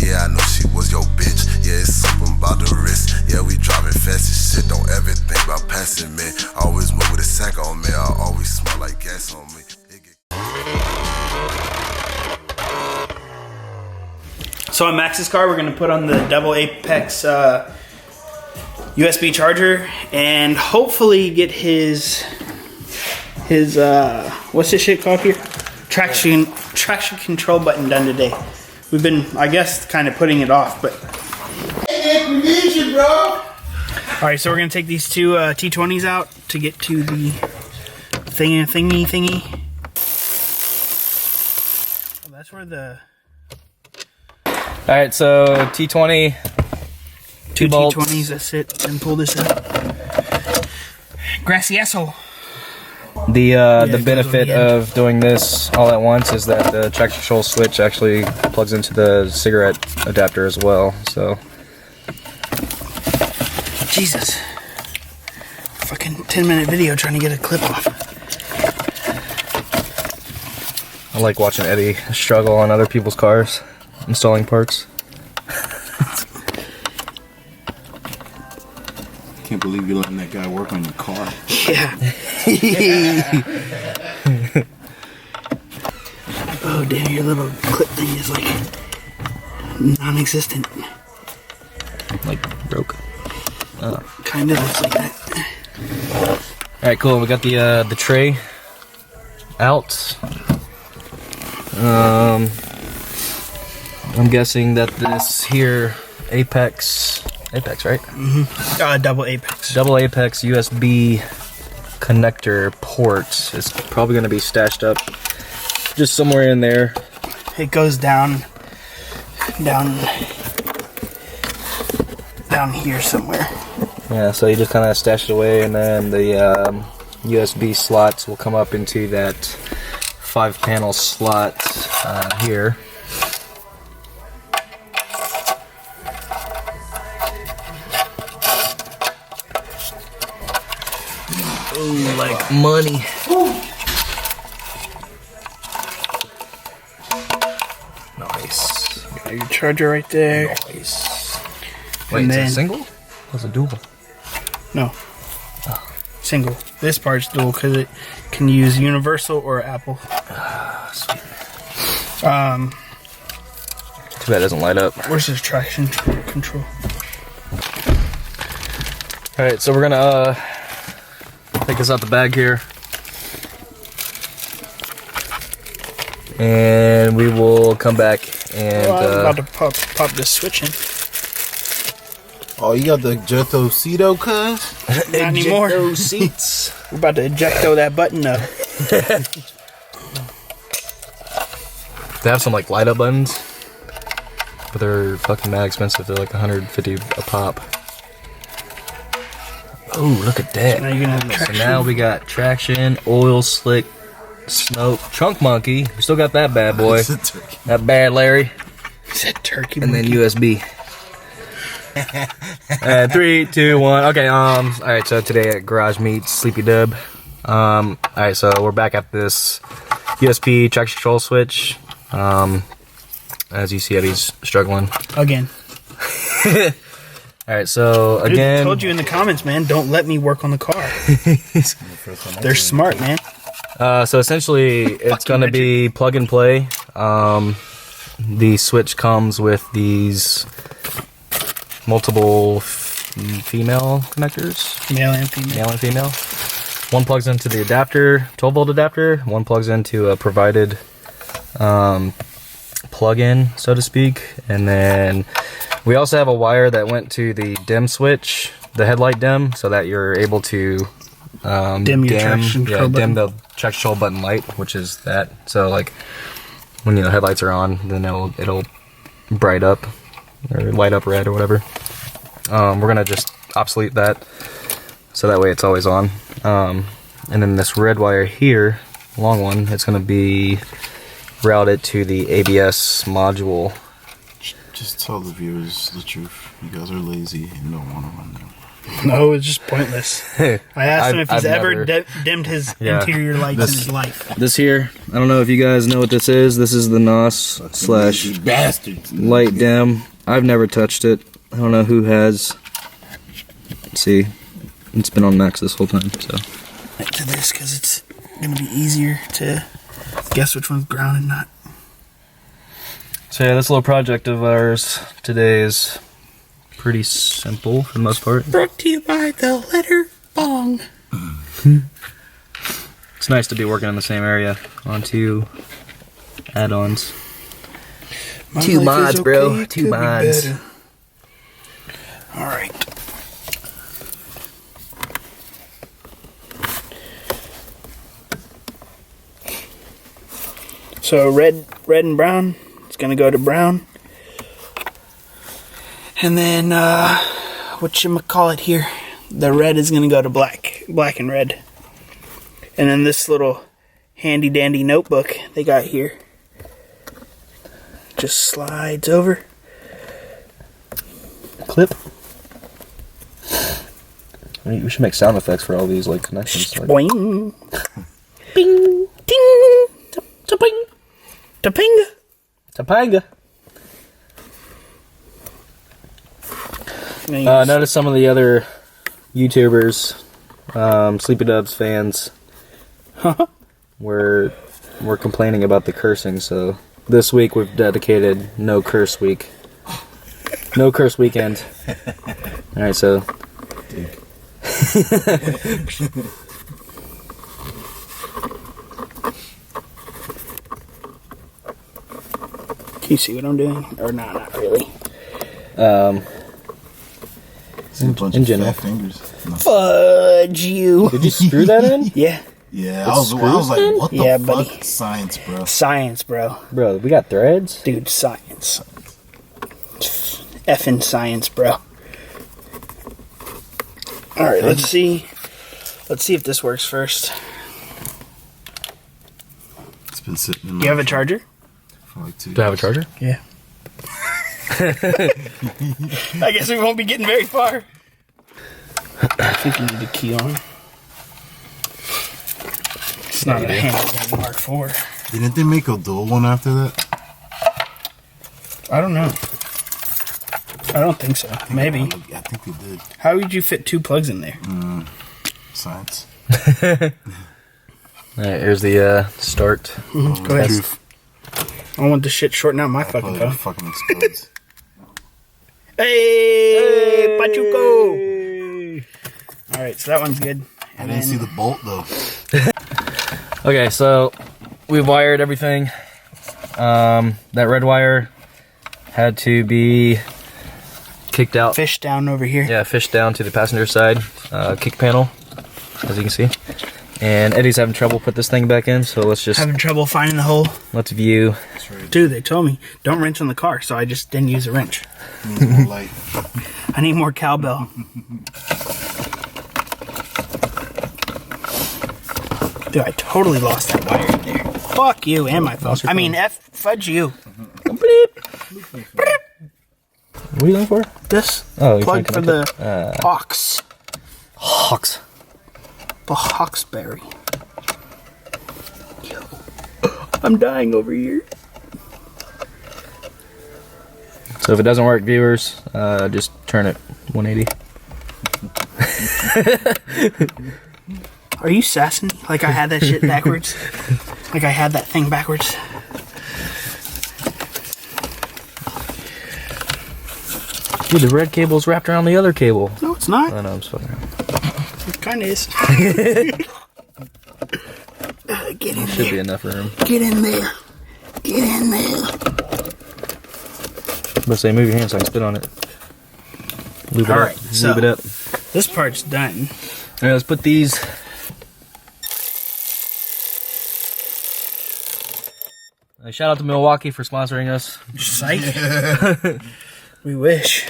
Yeah, I know she was your bitch. Yeah, it's something about the wrist. Yeah, we driving fast as shit. Don't ever think about passing me. Always move with a sack on me. I always smell like gas on me. So on Max's car, we're gonna put on the double apex USB charger and hopefully get his what's this shit called here? Traction control button done today. We've been, I guess, kind of putting it off, but. Hey, we need you, bro. All right, so we're gonna take these two T20s out to get to the thingy. Oh, that's where the. All right, so T20, Two bolts. T20s, that's it, and pull this out. Grassy asshole. The benefit of doing this all at once is that the traction control switch actually plugs into the cigarette adapter as well, so. Jesus. Fucking 10-minute video trying to get a clip off. I like watching Eddie struggle on other people's cars, installing parts. Can't believe you're letting that guy work on your car. Yeah. Oh damn, your little clip thing is like non-existent. Like broke. Kind of looks like that. All right, cool. We got the tray out. I'm guessing that this here Apex, right? Mm-hmm. Double apex. Double apex USB connector port is probably going to be stashed up just somewhere in there. It goes down here somewhere. Yeah, so you just kind of stash it away, and then the USB slots will come up into that 5-panel slot here. Ooh, like money. Nice. Got your charger right there. Nice. And Wait, then, is it a single? That's a dual. No. Single. This part's dual because it can use universal or Apple. Sweet. Too bad it doesn't light up. Where's this traction control? Alright, so we're gonna take this out the bag here. And we will come back and I'm about to pop this switch in. Oh, you got the Jetto-Cedo, cuz? Not anymore. seats. We're about to ejecto that button up. They have some like light up buttons, but they're fucking mad expensive. They're like 150 a pop. Oh, look at that. So now you're gonna have So traction. now we got traction, oil slick, smoke, trunk monkey. We still got that bad boy. That bad Larry. Is that turkey? And then monkey? USB. 3, 2, 1. Okay, alright, so today at Garage Meets Sleepy Dub. Alright, so we're back at this USB traction control switch. As you see, Eddie's struggling. Again. Alright, so Dude, again. I told you in the comments, man, don't let me work on the car. They're smart, man. So essentially, it's going to be plug and play. The switch comes with these multiple female connectors. Male and female. Male and female. One plugs into the adapter, 12-volt adapter. One plugs into a provided plug-in, so to speak. And then we also have a wire that went to the dim switch, the headlight dim, so that you're able to dim your traction control dim button. the traction control button light, which is that. So like when the headlights are on, then it'll bright up or light up red or whatever. We're gonna just obsolete that, so that way it's always on. And then this red wire here, long one, it's gonna be routed to the ABS module. Just tell the viewers the truth. You guys are lazy and don't want to run them. No, it's just pointless. I asked him if he's I've ever never- dimmed his Yeah. interior lights in his life. This here, I don't know if you guys know what this is. This is the NOS / Bastards. light dim. I've never touched it. I don't know who has. Let's see, it's been on max this whole time. So Right to this because it's gonna be easier to guess which one's ground and not. So yeah, this little project of ours today is pretty simple for the most part. Brought to you by the letter Bong. It's nice to be working in the same area on 2 add-ons. My 2 life mods, is bro. okay, it 2 could be mods. better. All right. So red and brown. It's gonna go to brown. And then whatchamacallit here? The red is gonna go to black and red. And then this little handy dandy notebook they got here just slides over. Clip. We should make sound effects for all these like connections. Like, Boing. Bing. Ding. Ta-ping. Ta-ping. Topanga. Nice. Notice some of the other YouTubers, Sleepy Dubs fans, were complaining about the cursing. So this week we've dedicated no curse week, no curse weekend. All right, so. Can you see what I'm doing? Or not really. It's a bunch In of general. fat fingers. No. Fudge you. Did you screw that in? Yeah. Yeah, I was like, what the Yeah, fuck? buddy. Science, bro. Science, bro. Bro, we got threads? Dude, science. Effing science, bro. Alright, let's see. Let's see if this works first. It's been sitting in Do you have a charger? for like 2 Do I have a charger? Yeah. I guess we won't be getting very far. I think you need a key on. It's not a handheld Mark IV. Didn't they make a dual one after that? I don't know. I don't think so. Maybe. I think they did. How would you fit 2 plugs in there? Science. Alright, here's the start. Go ahead. I want this shit shorting out my fucking Probably phone. fucking explodes. Hey, Pachuco! Alright, so that one's good. I didn't see the bolt though. Okay, so we've wired everything. That red wire had to be kicked out. Fish down over here. Yeah, fished down to the passenger side kick panel, as you can see. And Eddie's having trouble put this thing back in, so let's just Having trouble finding the hole. let's view. Dude, they told me don't wrench on the car, so I just didn't use a wrench. Needs more light. I need more cowbell. Dude, I totally lost that wire in there. Fuck you and my phone. Lost your I mean, phone. fudge you. What are you looking for? This Oh, you're plug trying for to the Hawks. Hawks. The Hawksberry. Yo, I'm dying over here. So if it doesn't work, viewers, just turn it 180. Are you sassing me? Like I had that shit backwards? Like I had that thing backwards? Dude, the red cable's wrapped around the other cable. No, it's not. Oh no, I'm just fucking around. It kind of is. Get in Should be there. enough room. Get in there. Get in there. Let's say move your hand so I can spit on it. Lube it All up. right, so- Lube it up. This part's done. Alright, let's put these. Shout out to Milwaukee for sponsoring us. Psych. We wish.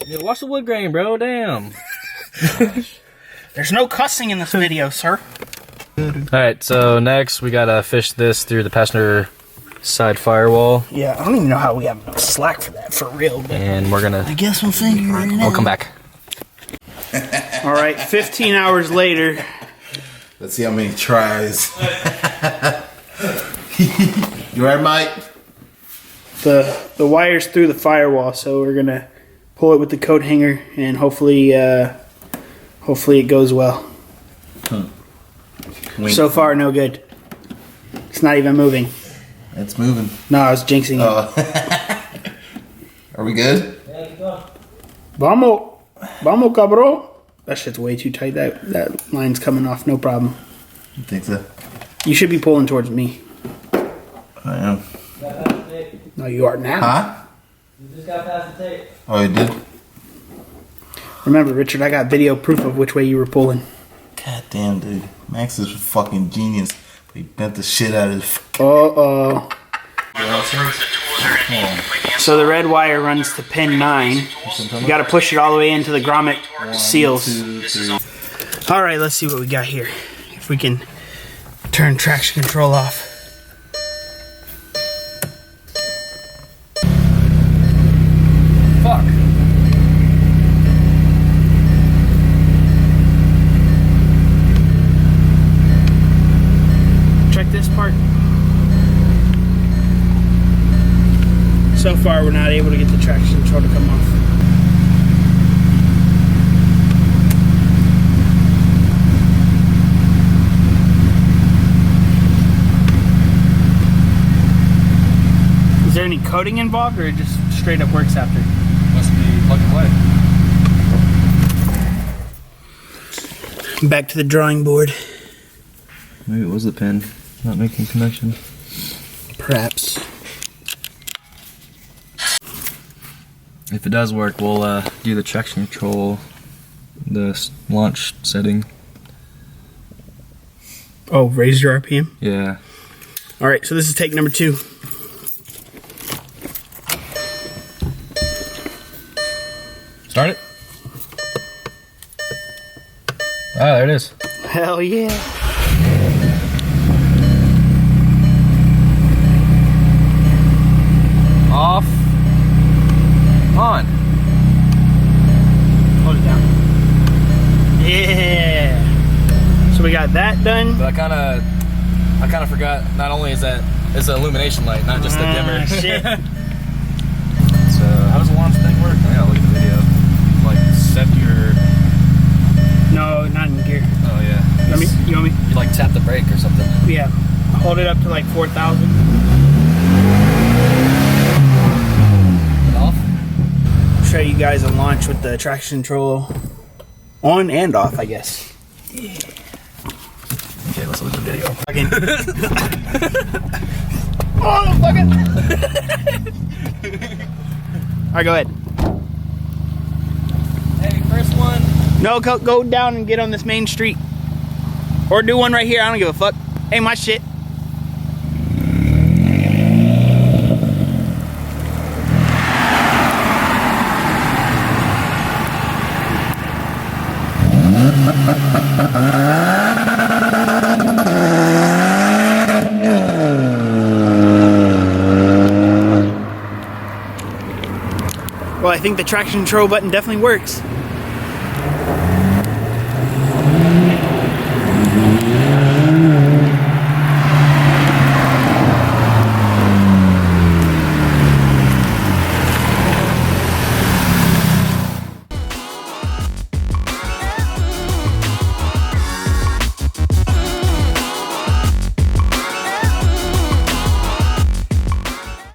Yeah, watch the wood grain, bro. Damn. There's no cussing in this video, sir. Alright, so next we gotta fish this through the passenger side firewall, Yeah, I don't even know how we have enough slack for that, for real. But and we're gonna. I guess we'll figure it out. We'll come back. All right, 15 hours later. Let's see how many tries. You right, Mike? The wire's through the firewall, so we're gonna pull it with the coat hanger, and hopefully it goes well. So far, no good. It's not even moving. It's moving. No, I was jinxing it. Are we good? Vamos, cabrón. That shit's way too tight. That line's coming off, no problem. You think so? You should be pulling towards me. I am. No, you are now. Huh? You just got past the tape. Oh, you did? Remember, Richard, I got video proof of which way you were pulling. God damn, dude. Max is a fucking genius. But he bent the shit out of his. Uh-oh. So the red wire runs to pin 9. You gotta push it all the way into the grommet seals. 1, 2, 3. Alright, let's see what we got here. If we can turn traction control off. Fuck. Check this part. So far, we're not able to get the traction control to come off. Is there any coating involved, or it just straight up works after? Must be plug and play. Back to the drawing board. Maybe it was the pin not making connection. Perhaps. If it does work, we'll do the traction control, the launch setting. Oh, raise your RPM? Yeah. Alright, so this is take number 2. Start it. Ah, there it is. Hell yeah. Off. On. Hold it down. Yeah. So we got that done. But I kind of forgot. Not only is that it's an illumination light, not just a dimmer. Shit. So how does the launch thing work? I gotta look at the video. Like set your. No, not in gear. Oh yeah. You want me? You like tap the brake or something. Yeah. Hold it up to like 4,000. Off. Show you guys a launch with the traction control on and off, I guess. Yeah. Okay, let's look at the video. Fucking. Oh, fucking. Alright, go ahead. Hey, first one. No, go down and get on this main street. Or do one right here. I don't give a fuck. Ain't my shit. Well, I think the traction control button definitely works.